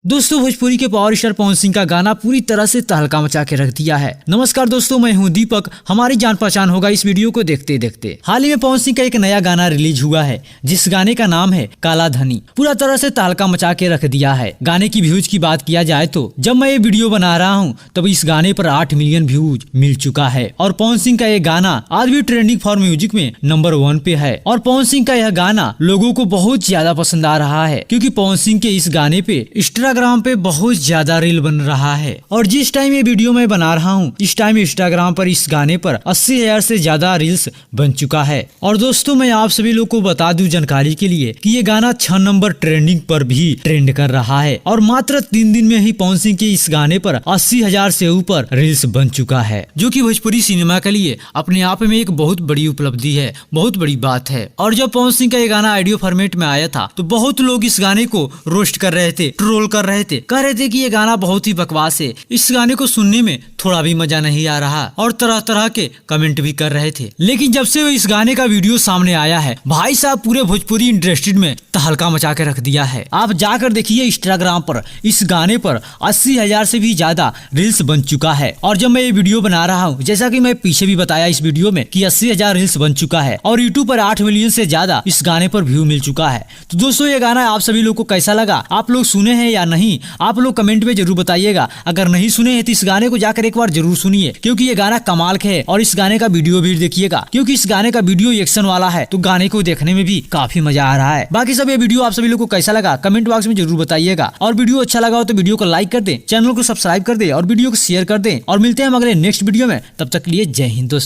दोस्तों भोजपुरी के power star Pawan Singh का गाना पूरी तरह से तहलका मचा के रख दिया है। नमस्कार दोस्तों, मैं हूं दीपक। हमारी जान पहचान होगा इस वीडियो को देखते देखते। हाल ही में पवन सिंह का एक नया गाना रिलीज हुआ है, जिस गाने का नाम है काला धनी। पूरा तरह से तहलका मचा के रख दिया है। गाने की व्यूज की बात किया जाए तो जब मैं ये वीडियो बना रहा हूँ तब इस गाने पर 8 मिलियन व्यूज मिल चुका है और पवन सिंह का ये गाना आज भी ट्रेंडिंग फॉर म्यूजिक में नंबर 1 पे है। और पवन सिंह का यह गाना लोगों को बहुत ज्यादा पसंद आ रहा है, क्योंकि पवन सिंह के इस गाने पे इंस्टाग्राम पे बहुत ज्यादा रील बन रहा है। और जिस टाइम ये वीडियो मैं बना रहा हूँ इस टाइम इंस्टाग्राम पर इस गाने पर 80,000 से ज्यादा रील्स बन चुका है। और दोस्तों मैं आप सभी लोग को बता दूं जानकारी के लिए कि ये गाना 6 नंबर ट्रेंडिंग पर भी ट्रेंड कर रहा है और मात्र 3 दिन में ही पवन सिंह के इस गाने पर 80,000 से ऊपर रील्स बन चुका है, जो कि भोजपुरी सिनेमा के लिए अपने आप में एक बहुत बड़ी उपलब्धि है, बहुत बड़ी बात है। और जब पवन सिंह का ये गाना ऑडियो फॉर्मेट में आया था तो बहुत लोग इस गाने को रोस्ट कर रहे थे, ट्रोल कर रहे थे, कह रहे थे कि ये गाना बहुत ही बकवास है, इस गाने को सुनने में थोड़ा भी मजा नहीं आ रहा, और तरह तरह के कमेंट भी कर रहे थे। लेकिन जब से इस गाने का वीडियो सामने आया है, भाई साहब पूरे भोजपुरी इंडस्ट्री में तहलका मचा के रख दिया है। आप जाकर देखिए इंस्टाग्राम पर इस गाने पर 80,000 से भी ज्यादा रील्स बन चुका है। और जब मैं ये वीडियो बना रहा हूँ, जैसा कि मैं पीछे भी बताया इस वीडियो में कि 80,000 रील्स बन चुका है और यूट्यूब पर 8 मिलियन से ज्यादा इस गाने पर व्यू मिल चुका है। तो दोस्तों ये गाना आप सभी लोग को कैसा लगा, आप लोग सुने हैं या नहीं, आप लोग कमेंट में जरूर बताइएगा। अगर नहीं सुने हैं तो इस गाने को जाकर एक बार जरूर सुनिए, क्योंकि ये गाना कमाल के है। और इस गाने का वीडियो भी देखिएगा, क्योंकि इस गाने का वीडियो एक्शन वाला है, तो गाने को देखने में भी काफी मजा आ रहा है। बाकी सब ये वीडियो आप सभी लोग को कैसा लगा कमेंट बॉक्स में जरूर बताइएगा। और वीडियो अच्छा लगा हो तो वीडियो को लाइक कर दें, चैनल को सब्सक्राइब कर दें और वीडियो को शेयर कर दें। और मिलते हैं हम अगले नेक्स्ट वीडियो में, तब तक के लिए जय हिंद दोस्तों।